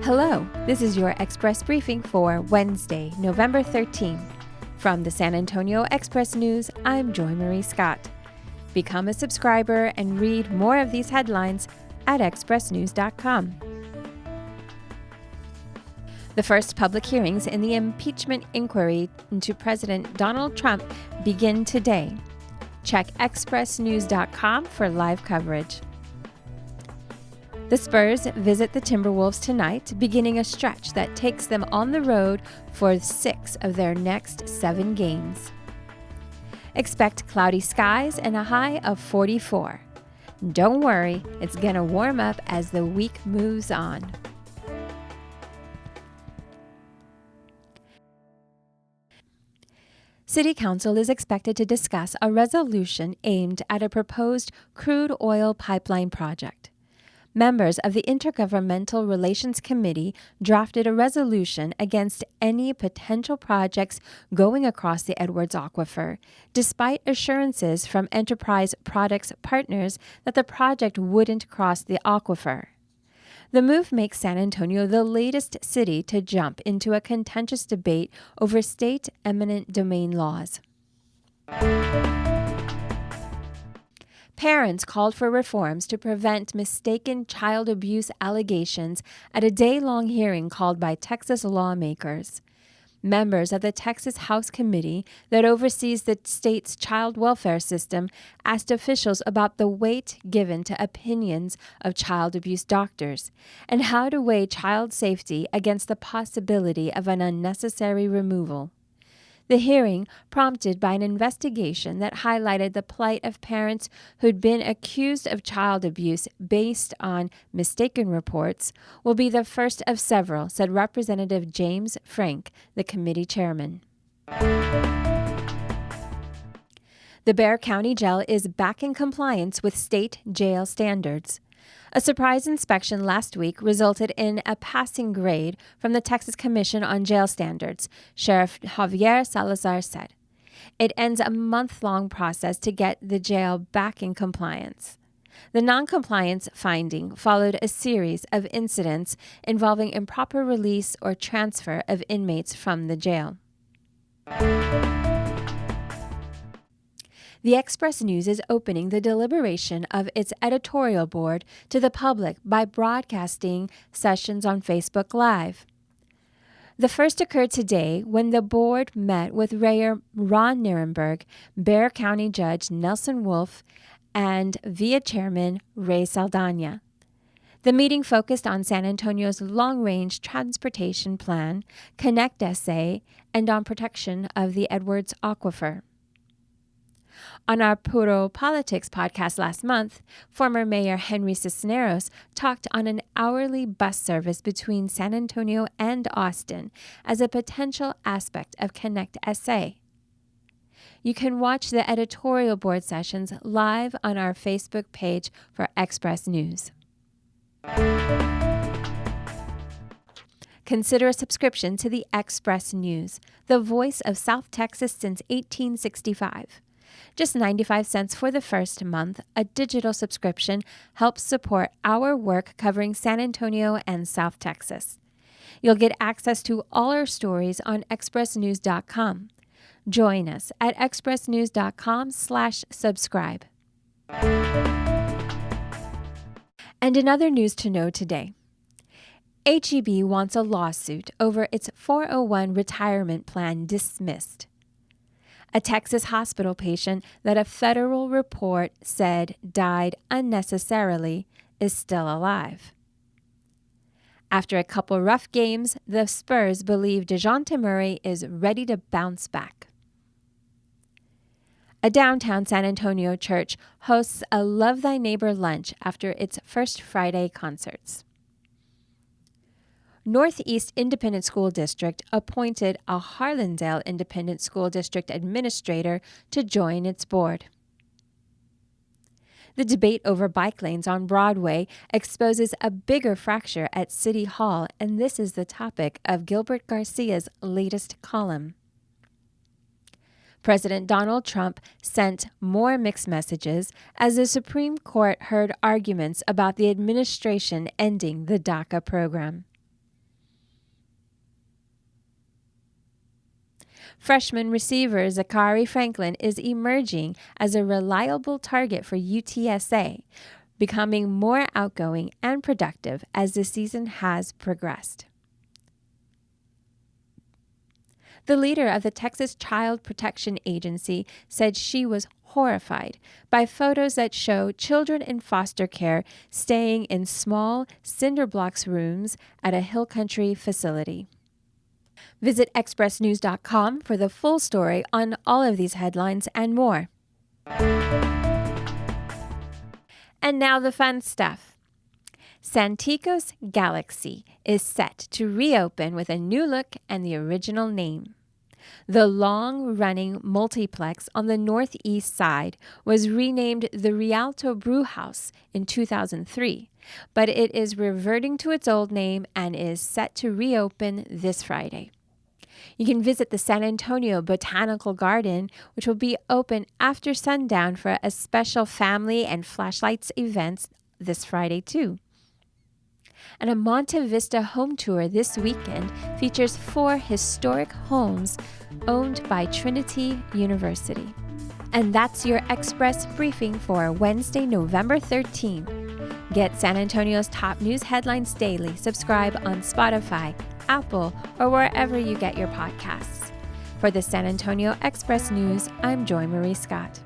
Hello, this is your Express Briefing for Wednesday, November 13th. From the San Antonio Express News, I'm Joy Marie Scott. Become a subscriber and read more of these headlines at expressnews.com. The first public hearings in the impeachment inquiry into President Donald Trump begin today. Check expressnews.com for live coverage. The Spurs visit the Timberwolves tonight, beginning a stretch that takes them on the road for 6 of their next 7 games. Expect cloudy skies and a high of 44. Don't worry, it's going to warm up as the week moves on. City Council is expected to discuss a resolution aimed at a proposed crude oil pipeline project. Members of the Intergovernmental Relations Committee drafted a resolution against any potential projects going across the Edwards Aquifer, despite assurances from Enterprise Products partners that the project wouldn't cross the aquifer. The move makes San Antonio the latest city to jump into a contentious debate over state eminent domain laws. Parents called for reforms to prevent mistaken child abuse allegations at a day-long hearing called by Texas lawmakers. Members of the Texas House Committee that oversees the state's child welfare system asked officials about the weight given to opinions of child abuse doctors and how to weigh child safety against the possibility of an unnecessary removal. The hearing, prompted by an investigation that highlighted the plight of parents who'd been accused of child abuse based on mistaken reports, will be the first of several, said Representative James Frank, the committee chairman. The Bexar County Jail is back in compliance with state jail standards. A surprise inspection last week resulted in a passing grade from the Texas Commission on Jail Standards, Sheriff Javier Salazar said. It ends a month-long process to get the jail back in compliance. The noncompliance finding followed a series of incidents involving improper release or transfer of inmates from the jail. The Express News is opening the deliberation of its editorial board to the public by broadcasting sessions on Facebook Live. The first occurred today when the board met with Mayor Ron Nirenberg, Bexar County Judge Nelson Wolf, and VIA Chairman Ray Saldana. The meeting focused on San Antonio's long-range transportation plan, Connect SA, and on protection of the Edwards Aquifer. On our Puro Politics podcast last month, former Mayor Henry Cisneros talked on an hourly bus service between San Antonio and Austin as a potential aspect of Connect SA. You can watch the editorial board sessions live on our Facebook page for Express News. Consider a subscription to the Express News, the voice of South Texas since 1865. Just 95 cents for the first month, a digital subscription helps support our work covering San Antonio and South Texas. You'll get access to all our stories on expressnews.com. Join us at expressnews.com/subscribe. And another news to know today. HEB wants a lawsuit over its 401 retirement plan dismissed. A Texas hospital patient that a federal report said died unnecessarily is still alive. After a couple rough games, the Spurs believe DeJounte Murray is ready to bounce back. A downtown San Antonio church hosts a Love Thy Neighbor lunch after its First Friday concerts. Northeast Independent School District appointed a Harlandale Independent School District administrator to join its board. The debate over bike lanes on Broadway exposes a bigger fracture at City Hall, and this is the topic of Gilbert Garcia's latest column. President Donald Trump sent more mixed messages as the Supreme Court heard arguments about the administration ending the DACA program. Freshman receiver Zachary Franklin is emerging as a reliable target for UTSA, becoming more outgoing and productive as the season has progressed. The leader of the Texas Child Protection Agency said she was horrified by photos that show children in foster care staying in small cinder blocks rooms at a Hill Country facility. Visit expressnews.com for the full story on all of these headlines and more. And now the fun stuff. Santikos Galaxy is set to reopen with a new look and the original name. The long-running multiplex on the northeast side was renamed the Rialto Brewhouse in 2003, but it is reverting to its old name and is set to reopen this Friday. You can visit the San Antonio Botanical Garden, which will be open after sundown for a special family and flashlights events this Friday too. And a Monte Vista home tour this weekend features 4 historic homes owned by Trinity University. And that's your Express briefing for Wednesday, November 13. Get San Antonio's top news headlines daily. Subscribe on Spotify, Apple, or wherever you get your podcasts. For the San Antonio Express News, I'm Joy Marie Scott.